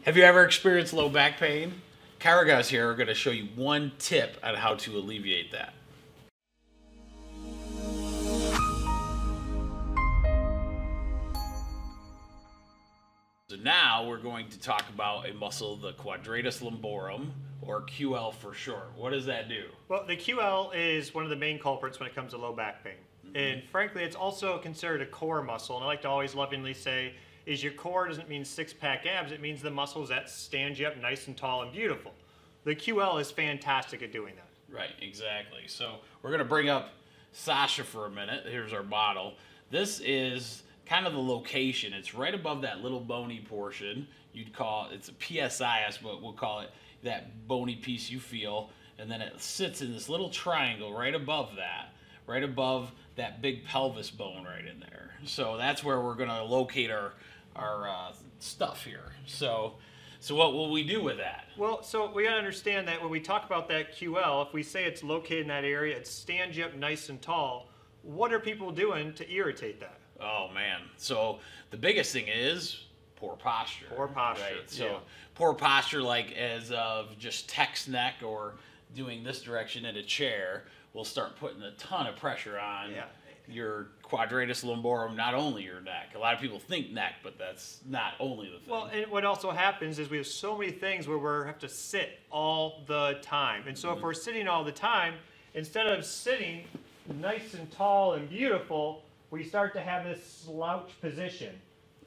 Have you ever experienced low back pain? Kyra guys here are going to show you one tip on how to alleviate that. So now we're going to talk about a muscle, the quadratus lumborum, or QL for short. What does that do? Well, the QL is one of the main culprits when it comes to low back pain. And frankly, it's also considered a core muscle. And I like to always lovingly say, is your core doesn't mean six-pack abs, it means the muscles that stand you up nice and tall and beautiful. The QL is fantastic at doing that. Right, exactly. So we're going to bring up Sasha for a minute. Here's our model. This is kind of the location. It's right above that little bony portion. You'd call it, it's a PSI, that's what we'll call it, that bony piece you feel. And then it sits in this little triangle right above that big pelvis bone right in there. So that's where we're going to locate our stuff here. So what will we do with that? Well, so we gotta understand that when we talk about that QL, if we say it's located in that area, it stands you up nice and tall, what are people doing to irritate that? Oh man, so the biggest thing is poor posture. Poor posture, right? So yeah. Poor posture, like as of just text neck or doing this direction in a chair, will start putting a ton of pressure on your quadratus lumborum, not only your neck. A lot of people think neck, but that's not only the thing. Well, and what also happens is we have so many things where we have to sit all the time. And so if we're sitting all the time, instead of sitting nice and tall and beautiful, we start to have this slouch position.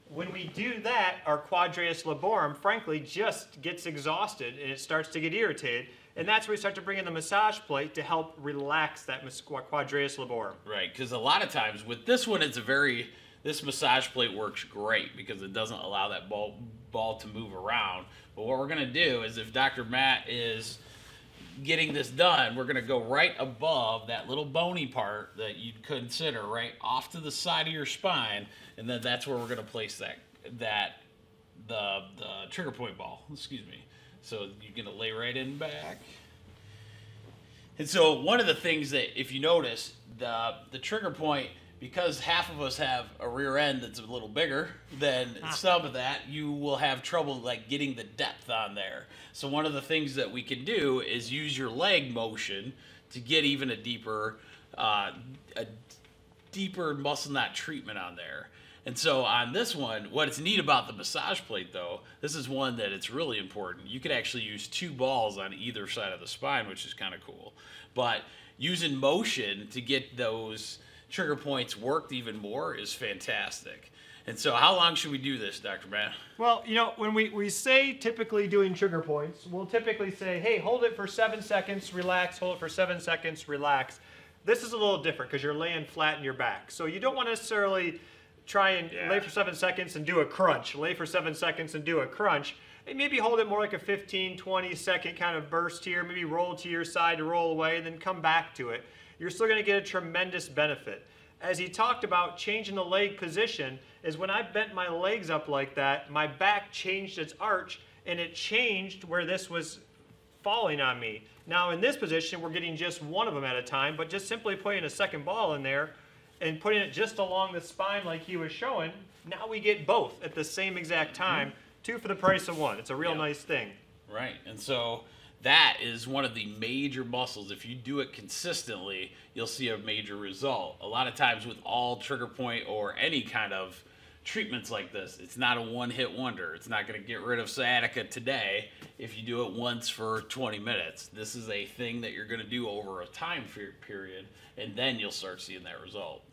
When we do that, our quadratus lumborum, frankly, just gets exhausted and it starts to get irritated. And that's where we start to bring in the massage plate to help relax that quadratus lumborum. Right, because a lot of times with this one, this massage plate works great because it doesn't allow that ball to move around. But what we're going to do is if Dr. Matt is getting this done, we're going to go right above that little bony part that you'd consider right off to the side of your spine, and then that's where we're going to place the trigger point ball. Excuse me. So you're going to lay right in back. And so one of the things that, if you notice, the trigger point, because half of us have a rear end that's a little bigger than some of that, you will have trouble like getting the depth on there. So one of the things that we can do is use your leg motion to get even a deeper muscle knot treatment on there. And so on this one, what's neat about the massage plate though, this is one that it's really important. You could actually use two balls on either side of the spine, which is kind of cool. But using motion to get those trigger points worked even more is fantastic. And so how long should we do this, Dr. Matt? Well, you know, when we say typically doing trigger points, we'll typically say, hey, hold it for 7 seconds, relax, hold it for 7 seconds, relax. This is a little different because you're laying flat in your back. So you don't want to necessarily try and lay for 7 seconds and do a crunch. Lay for 7 seconds and do a crunch. And maybe hold it more like a 15, 20 second kind of burst here. Maybe roll to your side to roll away and then come back to it. You're still going to get a tremendous benefit. As he talked about changing the leg position, is when I bent my legs up like that, my back changed its arch and it changed where this was falling on me. Now in this position, we're getting just one of them at a time, but just simply putting a second ball in there and putting it just along the spine like he was showing, now we get both at the same exact time, two for the price of one. It's a real nice thing. Right, and so that is one of the major muscles. If you do it consistently, you'll see a major result. A lot of times with all trigger point or any kind of treatments like this, it's not a one-hit wonder. It's not going to get rid of sciatica today if you do it once for 20 minutes. This is a thing that you're going to do over a time period, and then you'll start seeing that result.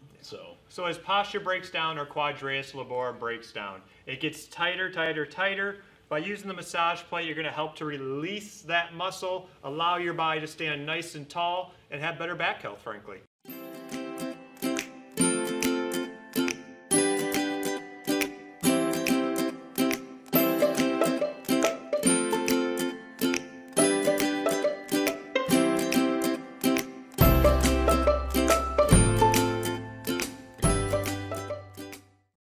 So as posture breaks down, our quadratus lumborum breaks down. It gets tighter, tighter, tighter. By using the massage plate, you're going to help to release that muscle, allow your body to stand nice and tall, and have better back health, frankly.